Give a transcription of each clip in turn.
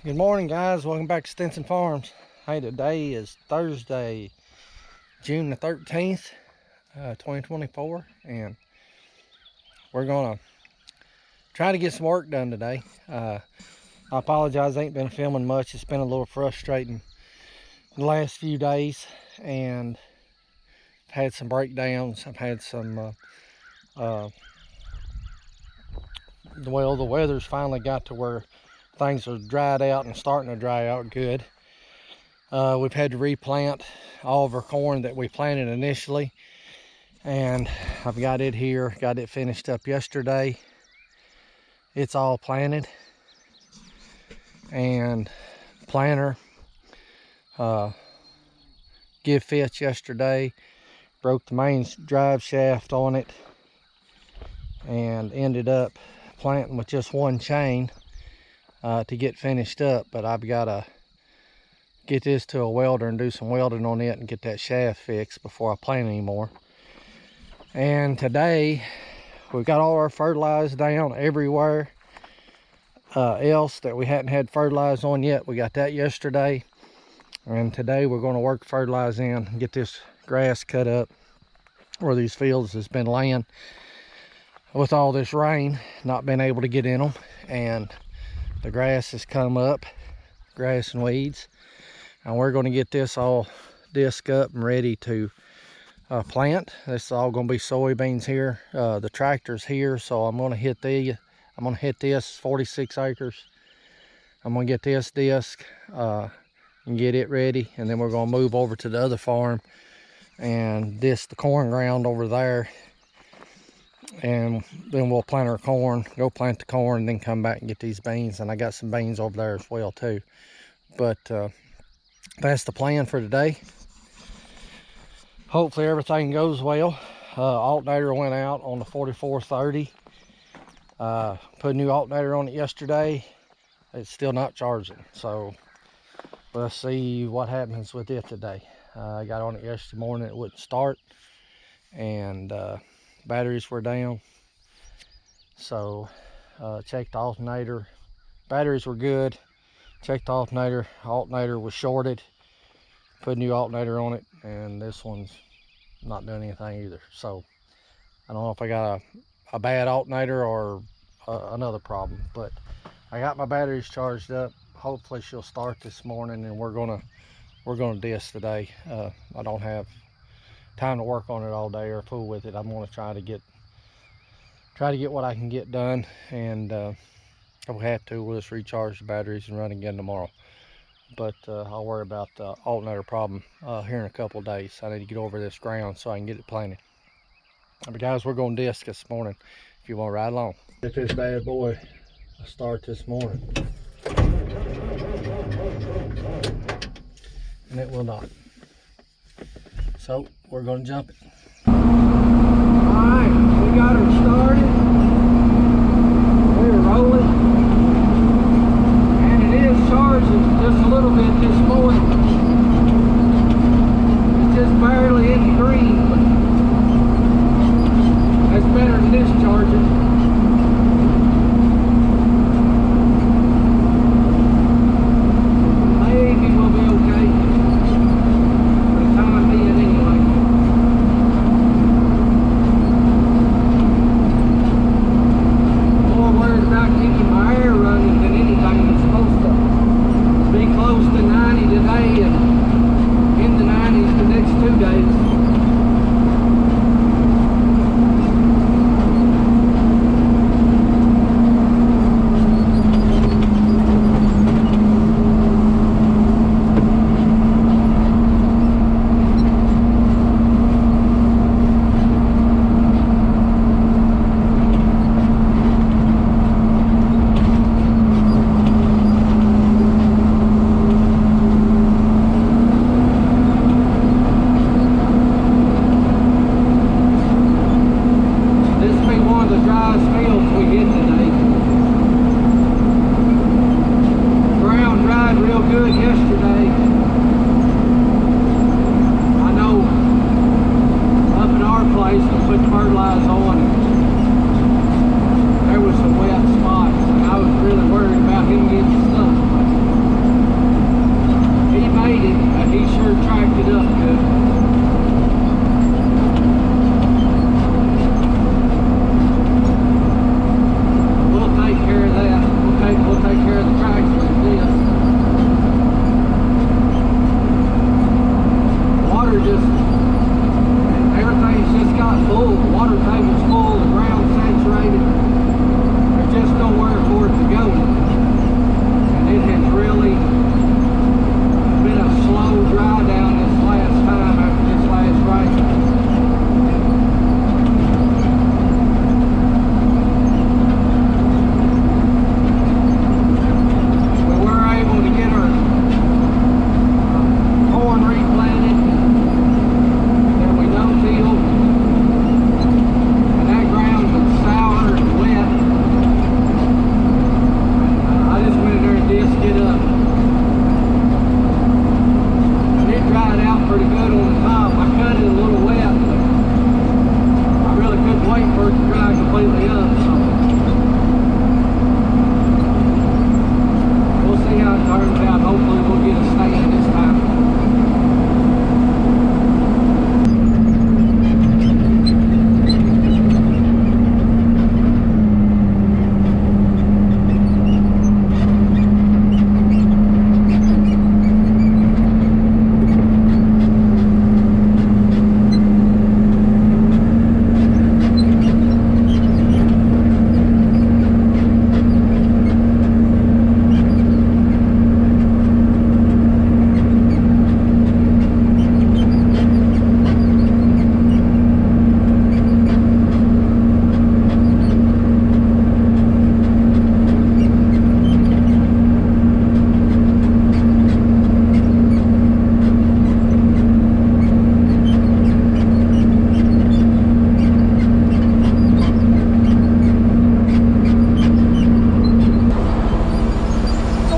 Good morning, guys. Welcome back to Stinson Farms. Hey, today is Thursday, June the 13th, 2024, and we're gonna try to get some work done today. I apologize, I ain't been filming much. It's been a little frustrating the last few days, and I've had some breakdowns. I've had some the weather's finally got to where things are dried out and starting to dry out good. We've had to replant all of our corn that we planted initially, and I've got it here, got it finished up yesterday. It's all planted, and planter give fits yesterday, broke the main drive shaft on it, and ended up planting with just one chain to get finished up. But I've got to get this to a welder and do some welding on it and get that shaft fixed before I plant anymore. And today we've got all our fertilized down everywhere else that we hadn't had fertilized on yet. We got that yesterday, and today we're going to work fertilize in and get this grass cut up where these fields has been laying with all this rain, not been able to get in them, and the grass has come up, grass and weeds, and we're going to get this all disc up and ready to plant. This is all going to be soybeans here. The tractor's here, so I'm going to hit this 46 acres. I'm going to get this disc and get it ready, and then we're going to move over to the other farm and disc the corn ground over there, and then we'll plant our corn, go plant the corn, and then come back and get these beans. And I got some beans over there as well too. But that's the plan for today. Hopefully everything goes well. Alternator went out on the 4430. Put a new alternator on it yesterday. It's still not charging, so let's see what happens with it today. I got on it yesterday morning, it wouldn't start, and batteries were down. So checked the alternator, batteries were good. Checked the alternator was shorted. Put a new alternator on it, and this one's not doing anything either. So I don't know if I got a bad alternator or another problem, but I got my batteries charged up. Hopefully she'll start this morning, and we're gonna disc today. I don't have time to work on it all day or fool with it. I'm going to try to get what I can get done, and if we have to, we'll just recharge the batteries and run again tomorrow. But I'll worry about the alternator problem here in a couple of days. I need to get over this ground so I can get it planted. But guys, we're going to disc this morning if you want to ride along. Get this bad boy a start this morning, and it will not. So we're going to jump it. Alright, we got her started. We're rolling. And it is charging just a little bit this morning. It's just barely in the green, but that's better than this charging. Maybe we'll be okay. Close to 90 today,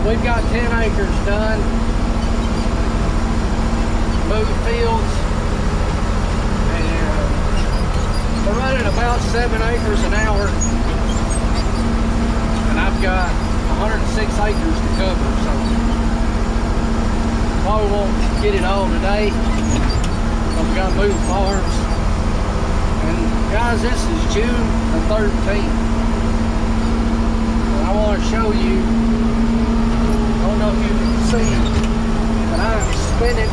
we've got 10 acres done. Moved fields. And we're running about 7 acres an hour. And I've got 106 acres to cover, so probably won't get it all today. But we got to move farms. And guys, this is June the 13th. And I want to show you, I don't know if you can see, but I'm spinning.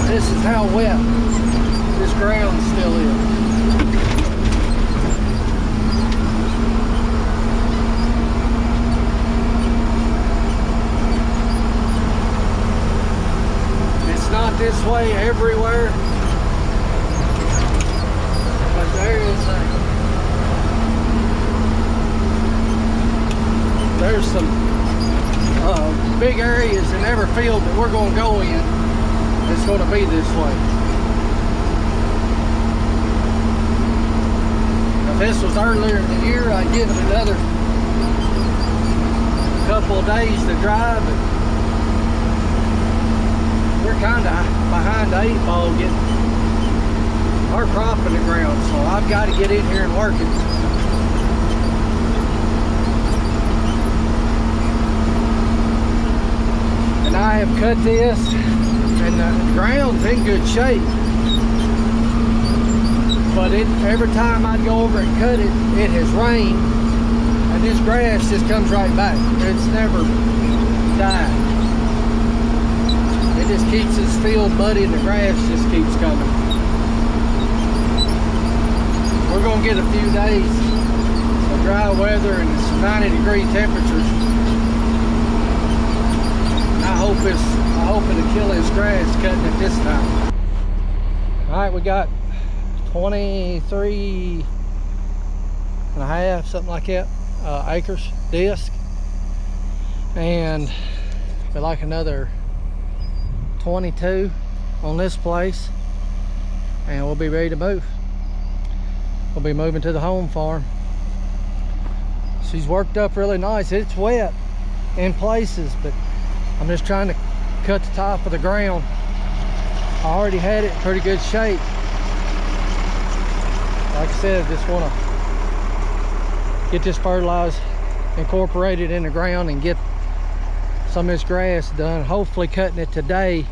This is how wet this ground still is. It's not this way everywhere, but there's some big areas in every field that we're going to go in. It's going to be this way. If this was earlier in the year, I'd give it another couple of days to dry, but we're kind of behind the 8 ball getting our crop in the ground, so I've got to get in here and work it. And I have cut this, and the ground's in good shape, but every time I go over and cut it, it has rained, and this grass just comes right back. It's never died. It just keeps this field muddy, and the grass just keeps coming. We're going to get a few days of dry weather and some 90-degree temperatures. I hope it'll kill this grass cutting it this time. All right, we got 23 and a half, something like that, acres disc, and we're like another 22 on this place, and we'll be ready to move. We'll be moving to the home farm. She's worked up really nice. It's wet in places, but I'm just trying to cut the top of the ground. I already had it in pretty good shape. Like I said, I just want to get this fertilized, incorporated in the ground, and get some of this grass done. Hopefully cutting it today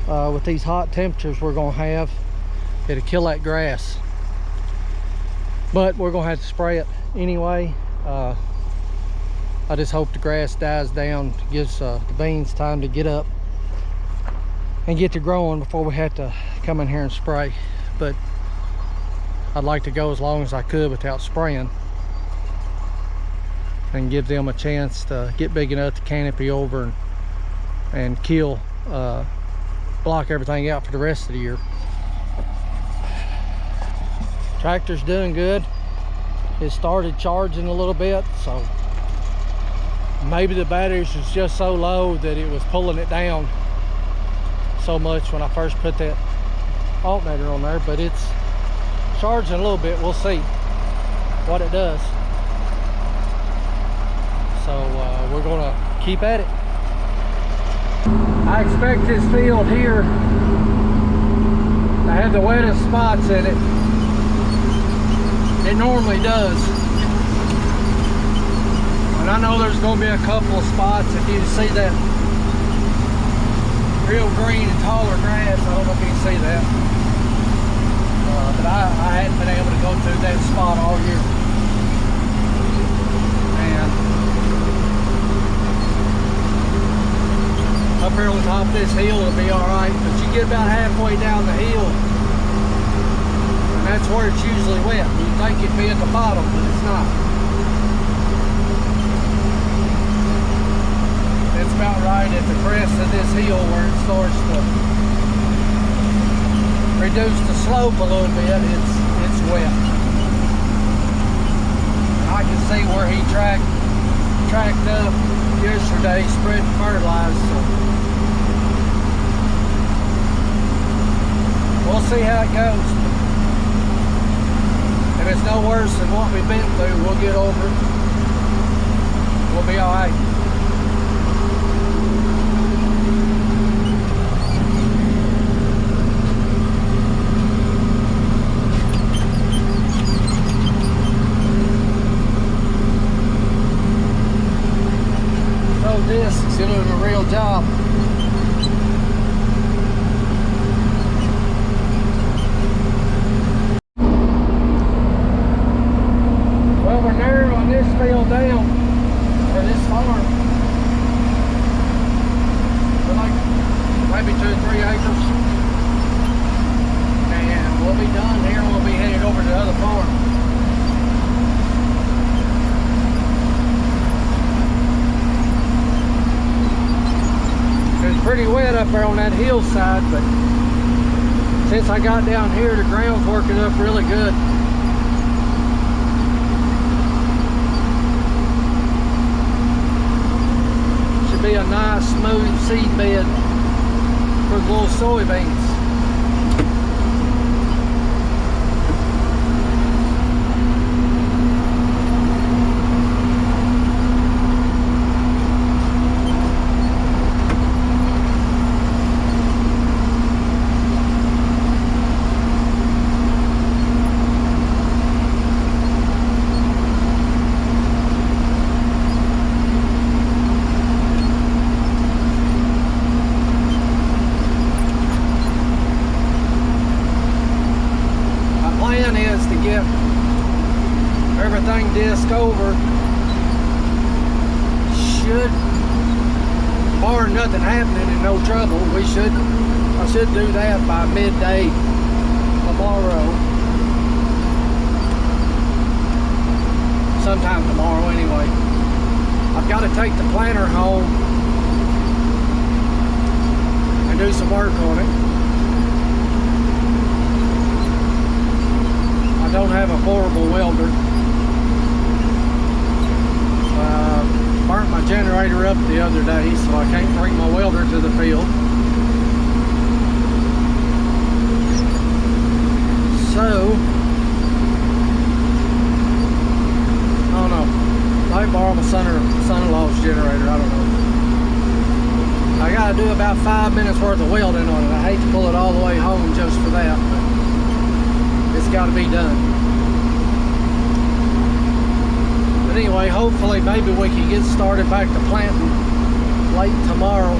with these hot temperatures we're going to have, it'll kill that grass. But we're going to have to spray it anyway. I just hope the grass dies down, gives the beans time to get up and get to growing before we have to come in here and spray. But I'd like to go as long as I could without spraying, and give them a chance to get big enough to canopy over and kill, block everything out for the rest of the year. Tractor's doing good. It started charging a little bit, so maybe the batteries was just so low that it was pulling it down so much when I first put that alternator on there, but it's charging a little bit. We'll see what it does. So we're gonna keep at it. I expect this field here to have the wettest spots in it. It normally does. And I know there's going to be a couple of spots, if you see that real green and taller grass, I don't know if you can see that. But I hadn't been able to go through that spot all year. And up here on top of this hill it'll be alright, but you get about halfway down the hill, and that's where it's usually wet. You think it'd be at the bottom, but it's not. It's about right at the crest of this hill where it starts to reduce the slope a little bit. It's wet. I can see where he tracked up yesterday spreading fertilizer. So we'll see how it goes. It If it's no worse than what we've been through, we'll get over it. We'll be all right. This is doing a real job. Well, we're narrowing this field down, or this farm, for like maybe 2 or 3 acres, and we'll be done here. We'll be headed over to the other farm. It's pretty wet up there on that hillside, but since I got down here, the ground's working up really good. Should be a nice smooth seed bed for the little soybeans. Is to get everything disc over. Should, bar nothing happening and no trouble, I should do that by midday tomorrow. Sometime tomorrow anyway. I've got to take the planter home and do some work on it. I don't have a portable welder. Burnt my generator up the other day, so I can't bring my welder to the field. So, I don't know. I might borrow my son-in-law's generator, I don't know. I gotta do about 5 minutes worth of welding on it. I hate to pull it all the way home just for that, but it's got to be done. But anyway, hopefully maybe we can get started back to planting late tomorrow.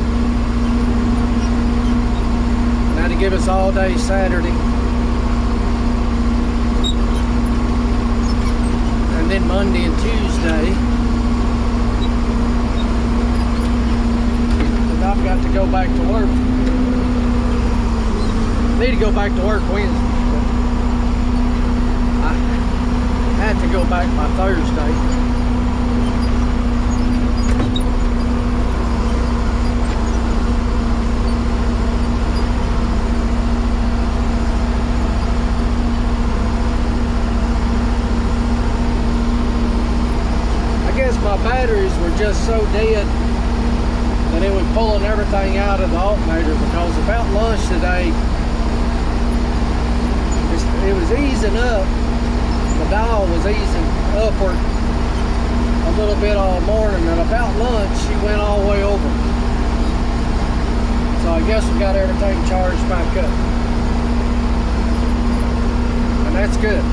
And that'll give us all day Saturday. And then Monday and Tuesday, and I've got to go back to work. Need to go back to work Wednesday. I had to go back by Thursday. I guess my batteries were just so dead that it was pulling everything out of the alternator, because about lunch today, it was easing up. The dial was easing upward a little bit all morning, and about lunch she went all the way over. So I guess we got everything charged back up, and that's good.